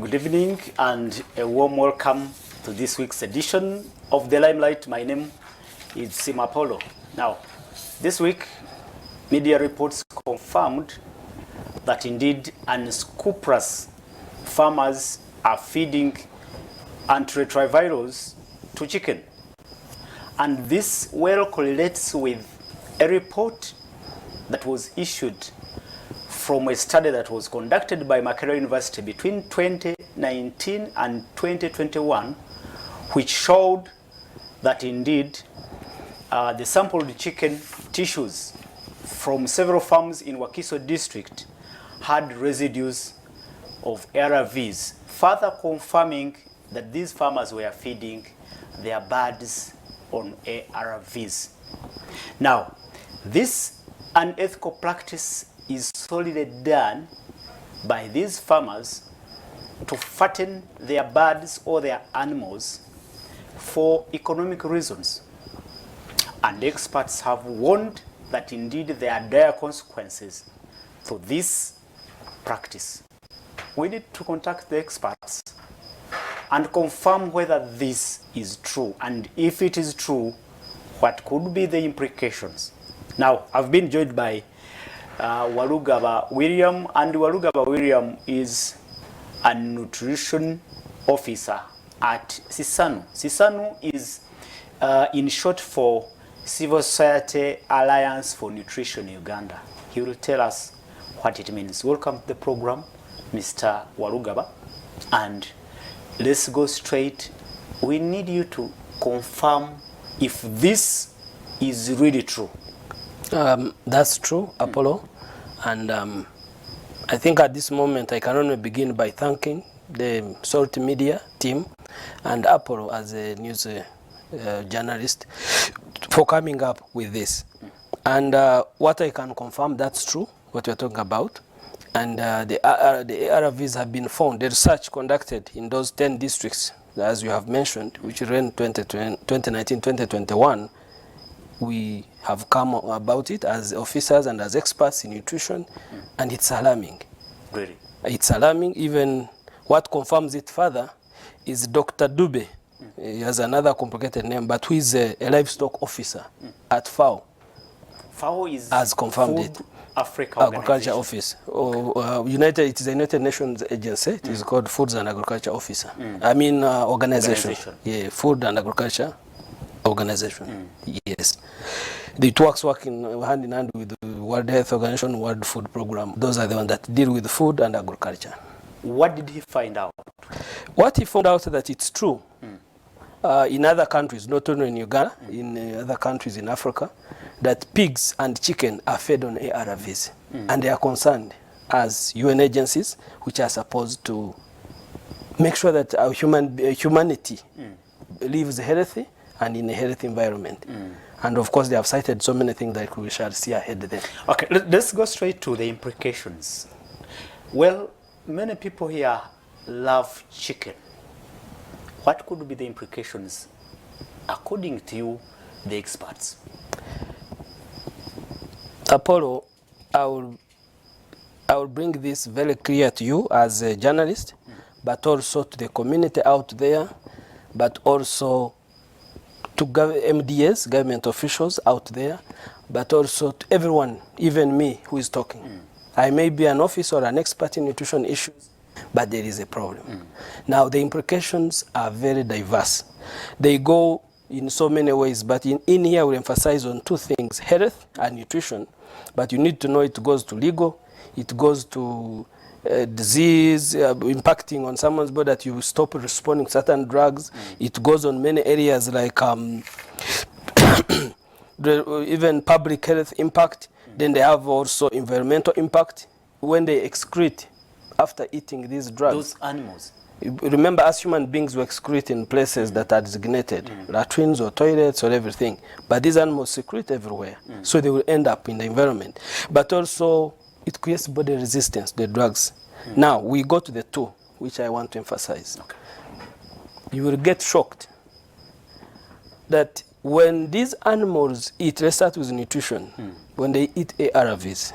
Good evening and a warm welcome to this week's edition of the Limelight. My name is Sim Apollo. Now, this week, media reports confirmed that indeed unscrupulous farmers are feeding antiretrovirals to chicken. And this well correlates with a report that was issued from a study that was conducted by Makerere University between 2019 and 2021, which showed that indeed the sampled chicken tissues from several farms in Wakiso district had residues of ARV'S, further confirming that these farmers were feeding their birds on ARV'S. Now, this unethical practice is solely done by these farmers to fatten their birds or their animals for economic reasons. And experts have warned that indeed there are dire consequences to this practice. We need to contact the experts and confirm whether this is true, and if it is true, what could be the implications. Now, I've been joined by Walugaba William, and Walugaba William is a nutrition officer at Sisanu. Sisanu is in short for Civil Society Alliance for Nutrition Uganda. He will tell us what it means. Welcome to the program, Mr. Walugaba, and let's go straight. We need you to confirm if this is really true. That's true, Apollo, and I think at this moment I can only begin by thanking the Salt Media team and Apollo as a news journalist for coming up with this. And what I can confirm, that's true, what we're talking about. And the ARV'S have been found, the research conducted in those 10 districts, as you have mentioned, which ran 2019-2021, we have come about it as officers and as experts in nutrition, and it's alarming. Really? It's alarming. Even what confirms it further is Dr. Dube. He has another complicated name, but who is a livestock officer at FAO. FAO is has confirmed Food it. Africa Agriculture Office. It is a United Nations agency. It is called Foods and Agriculture Officer. I mean organization. Yeah, Food and Agriculture Organization. Yes. It working hand in hand with the World Health Organization, World Food Program. Those are the ones that deal with food and agriculture. What did he find out? What he found out that it's true. In other countries, not only in Uganda, in other countries in Africa, that pigs and chicken are fed on ARV'S. And they are concerned as UN agencies, which are supposed to make sure that our humanity lives healthy and in a healthy environment. And of course, they have cited so many things that we shall see ahead there. Okay, let's go straight to the implications. Well, many people here love chicken. What could be the implications, according to you, the experts? Apollo, I will bring this very clear to you as a journalist, but also to the community out there, but also to MDS, government officials out there, but also to everyone, even me who is talking. I may be an officer or an expert in nutrition issues, but there is a problem. Now, the implications are very diverse. They go in so many ways, but in here we emphasize on two things, health and nutrition. But you need to know it goes to legal, it goes to disease, impacting on someone's body that you stop responding to certain drugs. It goes on many areas like even public health impact. Then they have also environmental impact when they excrete after eating these drugs. Those animals. Remember, as human beings, we excrete in places that are designated, latrines or toilets or everything. But these animals secrete everywhere, so they will end up in the environment. But also, it creates body resistance, the drugs. Now, we go to the two, which I want to emphasize. Okay. You will get shocked that when these animals eat, let's start with nutrition, when they eat ARVs,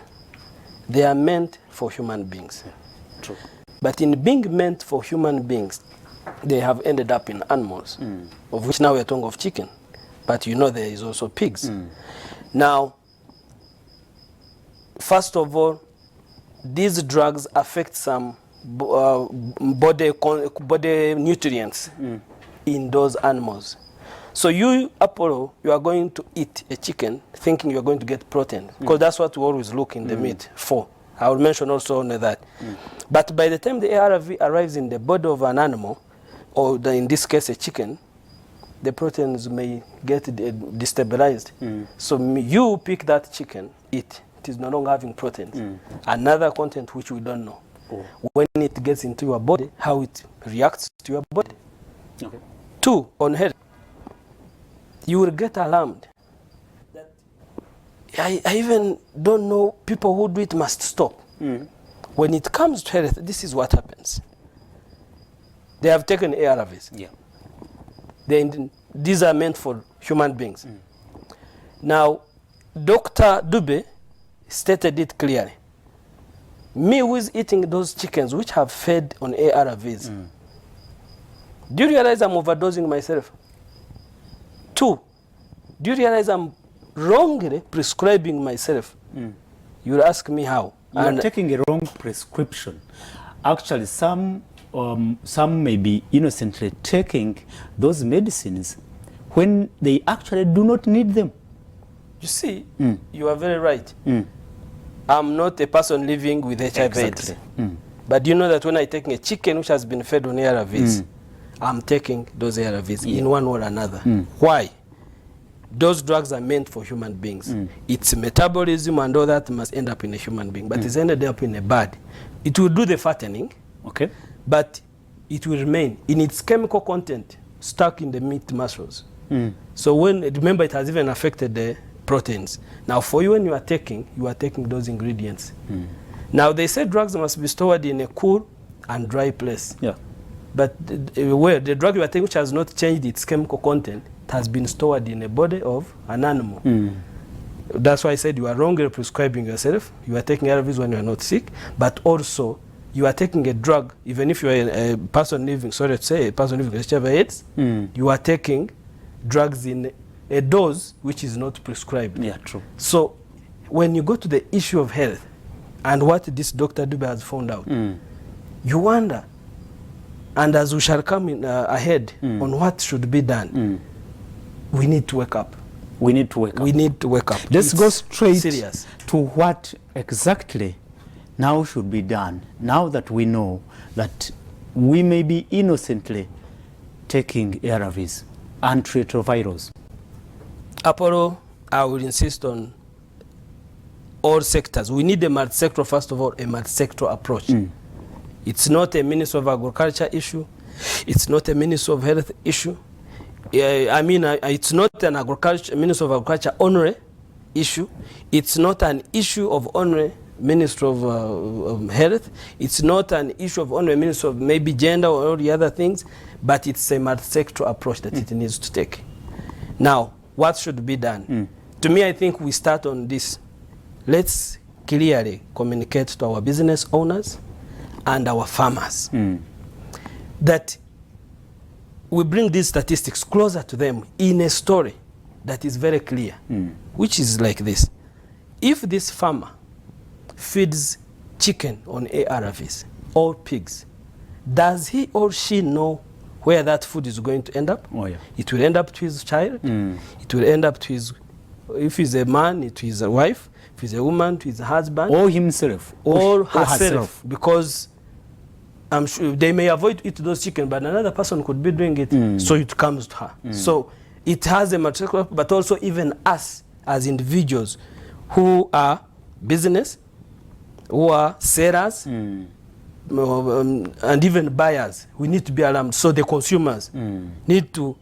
they are meant for human beings. True. But in being meant for human beings, they have ended up in animals, of which now we are talking of chicken. But you know there is also pigs. Now, first of all, these drugs affect some body nutrients in those animals. So you, Apollo, you are going to eat a chicken thinking you are going to get protein, because that's what we always look in the meat for. I will mention also on that. But by the time the ARV arrives in the body of an animal, or in this case a chicken, the proteins may get destabilized. So you pick that chicken, eat. It is no longer having proteins. Another content which we don't know. When it gets into your body, how it reacts to your body. Okay. 2, on health. You will get alarmed. I even don't know, people who do it must stop. When it comes to health, this is what happens. They have taken ARVs. Yeah. These are meant for human beings. Now, Dr. Dube stated it clearly. Me who is eating those chickens which have fed on ARVs, do you realize I'm overdosing myself? 2, do you realize I'm wrongly prescribing myself? You'll ask me how. You are taking a wrong prescription. Actually, some may be innocently taking those medicines when they actually do not need them. You see, you are very right. I'm not a person living with HIV/AIDS. But you know that when I'm taking a chicken which has been fed on ARVs, I'm taking those ARVs in one way or another. Why? Those drugs are meant for human beings. Its metabolism and all that must end up in a human being, but it's ended up in a bird. It will do the fattening, okay, but it will remain in its chemical content stuck in the meat muscles. So when, remember, it has even affected the proteins. Now for you, when you are taking those ingredients. Now they say drugs must be stored in a cool and dry place. Yeah. But where the drug you are taking, which has not changed its chemical content, it has been stored in the body of an animal. That's why I said you are wrongly prescribing yourself. You are taking ARVs when you are not sick, but also you are taking a drug, even if you are a person living, sorry to say, a person living with HIV/AIDS, you are taking drugs in a dose which is not prescribed. Yeah, true. So when you go to the issue of health and what this Dr. Dube has found out, you wonder, and as we shall come in, ahead on what should be done, we need to wake up. We need to wake up. We need to wake up. Let's go straight to what exactly now should be done, now that we know that we may be innocently taking ARVs, antiretrovirals. Apollo, I will insist on all sectors. We need a multi-sector, first of all, a multi-sector approach. It's not a Ministry of Agriculture issue. It's not a Ministry of Health issue. It's not an Ministry of Agriculture only issue. It's not an issue of only Ministry of Health. It's not an issue of only Ministry of maybe gender or all the other things, but it's a multi-sector approach that it needs to take. Now, what should be done? To me, I think we start on this. Let's clearly communicate to our business owners and our farmers that we bring these statistics closer to them in a story that is very clear, which is like this. If this farmer feeds chicken on ARVs or pigs, does he or she know where that food is going to end up? Oh, yeah. It will end up to his child. It will end up to his, if he's a man, to his wife. If he's a woman, to his husband. Or himself. Or herself. Because I'm sure they may avoid eating those chicken, but another person could be doing it, so it comes to her. So it has a material, but also even us as individuals who are business, who are sellers, and even buyers, we need to be alarmed. So the consumers need to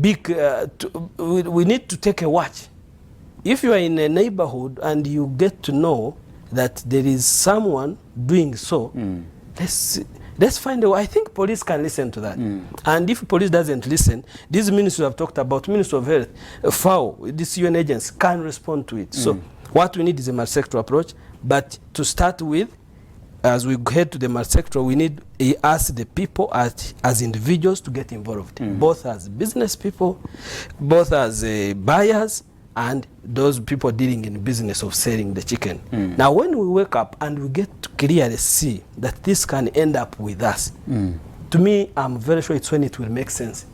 be, we need to take a watch. If you are in a neighborhood and you get to know that there is someone doing so, let's find a way. I think police can listen to that. And if police doesn't listen, these ministries have talked about, Ministry of Health, FAO, these UN agents can respond to it. So what we need is a multi-sector approach, but to start with, as we head to the multi-sector, we need us, the people, as individuals, to get involved, both as business people, both as buyers, and those people dealing in the business of selling the chicken. Now, when we wake up and we get to clearly see that this can end up with us, to me, I'm very sure it's when it will make sense.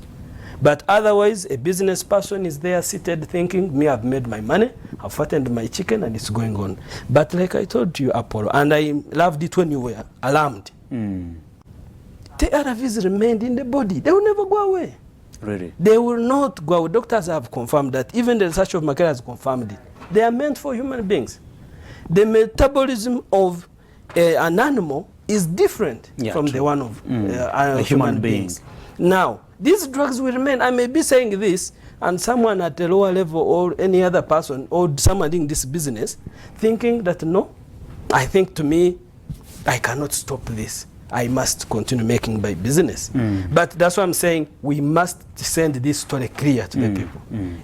But otherwise, a business person is there seated thinking, me, I've made my money, I've fattened my chicken, and it's going on. But like I told you, Apollo, and I loved it when you were alarmed, the ARVs remained in the body. They will never go away. Really? They will not go away. Doctors have confirmed that. Even the research of Makere has confirmed it. They are meant for human beings. The metabolism of an animal is different from the one of human beings. Now, these drugs will remain. I may be saying this, and someone at a lower level or any other person or someone doing this business thinking that, no, I think to me, I cannot stop this. I must continue making my business. But that's why I'm saying we must send this story clear to the people.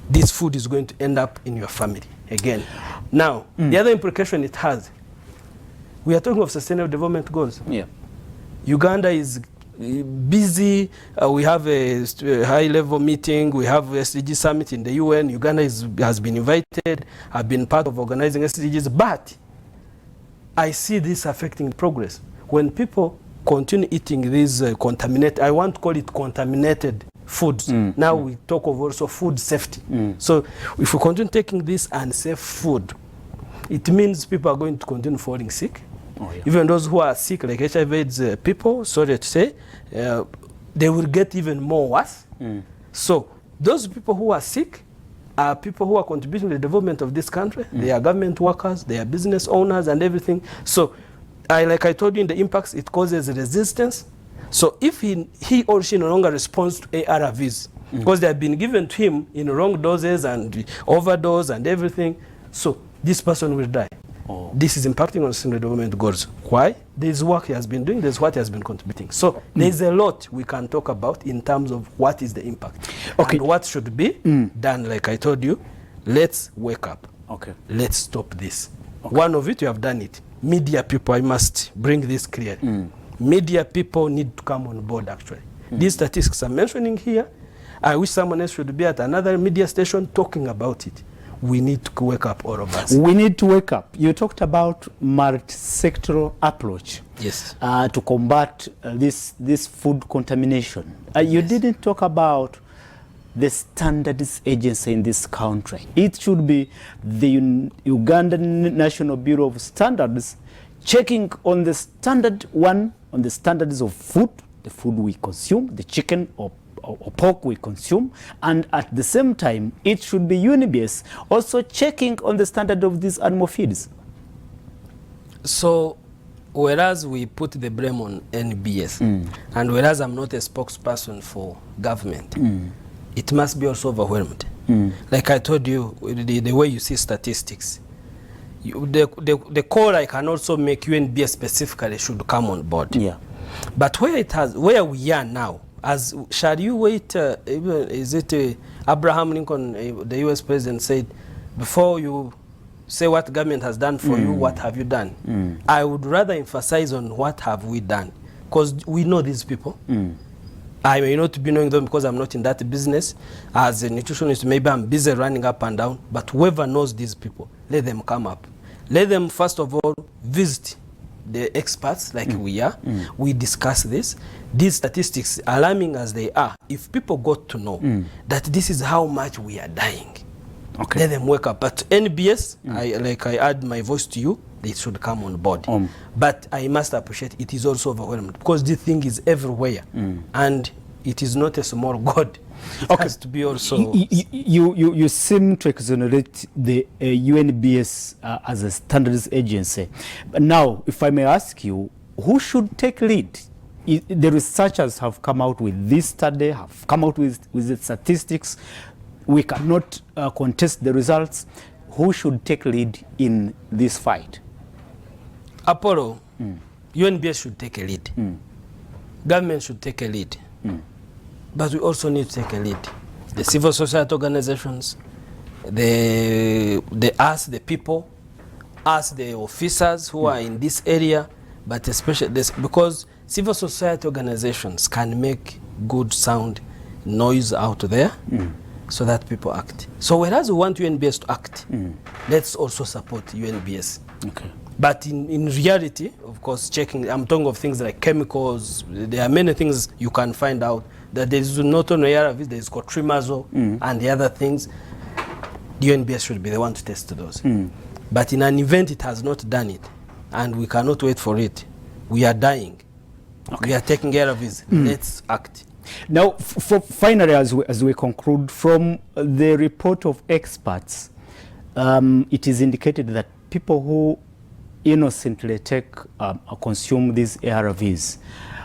This food is going to end up in your family again. Now, the other implication it has, we are talking of sustainable development goals. Yeah. Uganda is busy. We have a high-level meeting. We have a SDG summit in the UN. Uganda has been invited. I've been part of organizing SDGs. But I see this affecting progress. When people continue eating these contaminated, I want to call it contaminated foods. Now we talk of also food safety. So if we continue taking this unsafe food, it means people are going to continue falling sick. Even those who are sick, like HIV/AIDS people, sorry to say, they will get even more worse. So those people who are sick are people who are contributing to the development of this country. They are government workers, they are business owners and everything. So like I told you in the impacts, it causes resistance. So if he or she no longer responds to ARVs, because they have been given to him in wrong doses and overdose and everything, so this person will die. This is impacting on sustainable development goals. Why? There's work he has been doing, there's what he has been contributing. So there's a lot we can talk about in terms of what is the impact. And what should be done. Like I told you, let's wake up. Let's stop this. One of it, you have done it. Media people, I must bring this clear. Media people need to come on board, actually. These statistics I'm mentioning here, I wish someone else should be at another media station talking about it. We need to wake up, all of us. We need to wake up. You talked about multi-sectoral approach. Yes. To combat this food contamination. You didn't talk about the standards agency in this country. It should be the Ugandan National Bureau of Standards checking on the standards of food, the food we consume, the chicken or pork we consume, and at the same time, it should be UNBS also checking on the standard of these animal feeds. So, whereas we put the blame on NBS, and whereas I'm not a spokesperson for government, it must be also overwhelmed. Like I told you, the way you see statistics, the call I can also make UNBS specifically should come on board. But where we are now, shall you wait, is it Abraham Lincoln, the US president, said, before you say what government has done for you, what have you done? I would rather emphasize on what have we done, because we know these people. I may not be knowing them because I'm not in that business. As a nutritionist, maybe I'm busy running up and down, but whoever knows these people, let them come up. Let them, first of all, visit the experts like we are. We discuss this. These statistics, alarming as they are, if people got to know that this is how much we are dying, let them wake up. But NBS, I add my voice to you, they should come on board. But I must appreciate it is also overwhelmed, because this thing is everywhere, and it is not a small god. It has to be also. You seem to exonerate the UNBS as a standards agency. But now, if I may ask you, who should take lead? The researchers have come out with this study, have come out with the statistics. We cannot contest the results. Who should take lead in this fight? Apollo, UNBS should take a lead. Government should take a lead. But we also need to take a lead. The civil society organizations, us, the people, us, the officers who are in this area, but especially this, because civil society organizations can make good sound noise out there so that people act. So whereas we want UNBS to act, let's also support UNBS. Okay. But in reality, of course, checking, I'm talking of things like chemicals. There are many things you can find out that there is not only ARVs, there is cotrimazole and the other things. The UNBS should be the one to test those. But in an event, it has not done it, and we cannot wait for it. We are dying. Okay. We are taking ARVs. Let's act. Now, finally, as we conclude, from the report of experts, it is indicated that people who innocently take consume these ARVs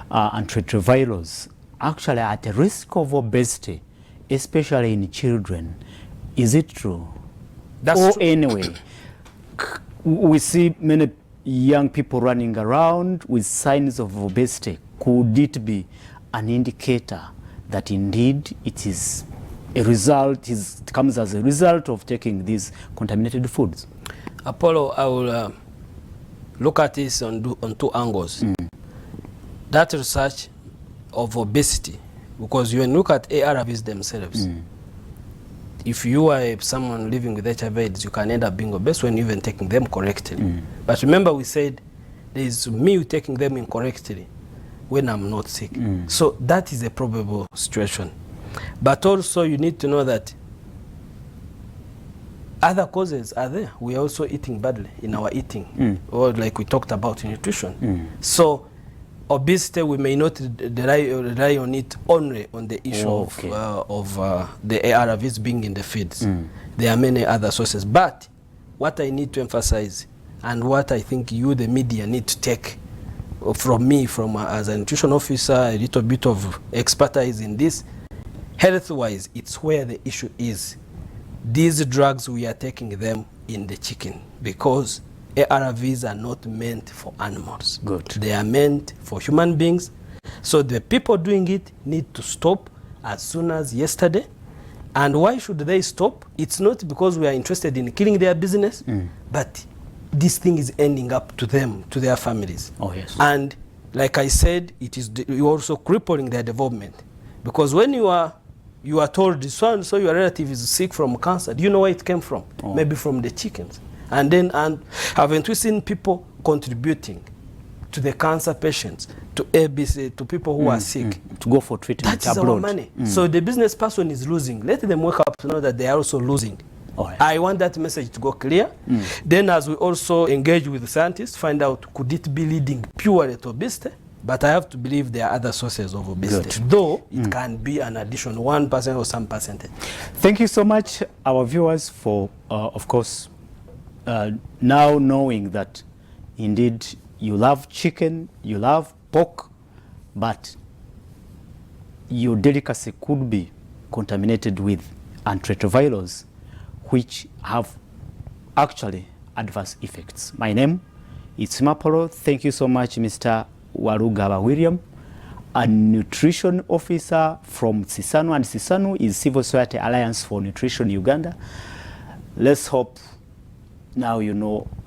and antiretrovirals actually are at a risk of obesity, especially in children. Is it true? That's or true. Anyway, we see many young people running around with signs of obesity. Could it be an indicator that indeed it is a result, it comes as a result of taking these contaminated foods? Apollo, I will look at this on two angles. That research of obesity, because when you look at ARVs themselves, if you are someone living with HIV/AIDS, you can end up being obese when even taking them correctly. But remember, we said there is me taking them incorrectly when I'm not sick. So that is a probable situation. But also you need to know that other causes are there. We are also eating badly in our eating, or like we talked about in nutrition. So obesity, we may not rely on it only on the issue of the ARVs being in the feeds. There are many other sources. But what I need to emphasize, and what I think you, the media, need to take from me, as a nutrition officer, a little bit of expertise in this, health-wise, it's where the issue is. These drugs, we are taking them in the chicken, because ARVs are not meant for animals. Good. They are meant for human beings. So the people doing it need to stop as soon as yesterday. And why should they stop? It's not because we are interested in killing their business, but this thing is ending up to them, to their families. Oh, yes. And like I said, you're also crippling their development. Because when you are told, so your relative is sick from cancer, do you know where it came from? Maybe from the chickens. And haven't we seen people contributing to the cancer patients, to ABC, to people who are sick? To go for treatment That is abroad. our money. So the business person is losing. Let them wake up to know that they are also losing. Right. I want that message to go clear. Then as we also engage with the scientists, find out, could it be leading purely to obesity? But I have to believe there are other sources of obesity. Good. Though it can be an additional 1% or some percentage. Thank you so much, our viewers, for, of course, now knowing that indeed you love chicken, you love pork, but your delicacy could be contaminated with antiretrovirals, which have actually adverse effects. My name is Mapolo. Thank you so much, Mr. Warugaba William, a nutrition officer from Sisanu, and Sisanu is Civil Society Alliance for Nutrition Uganda. Let's hope now you know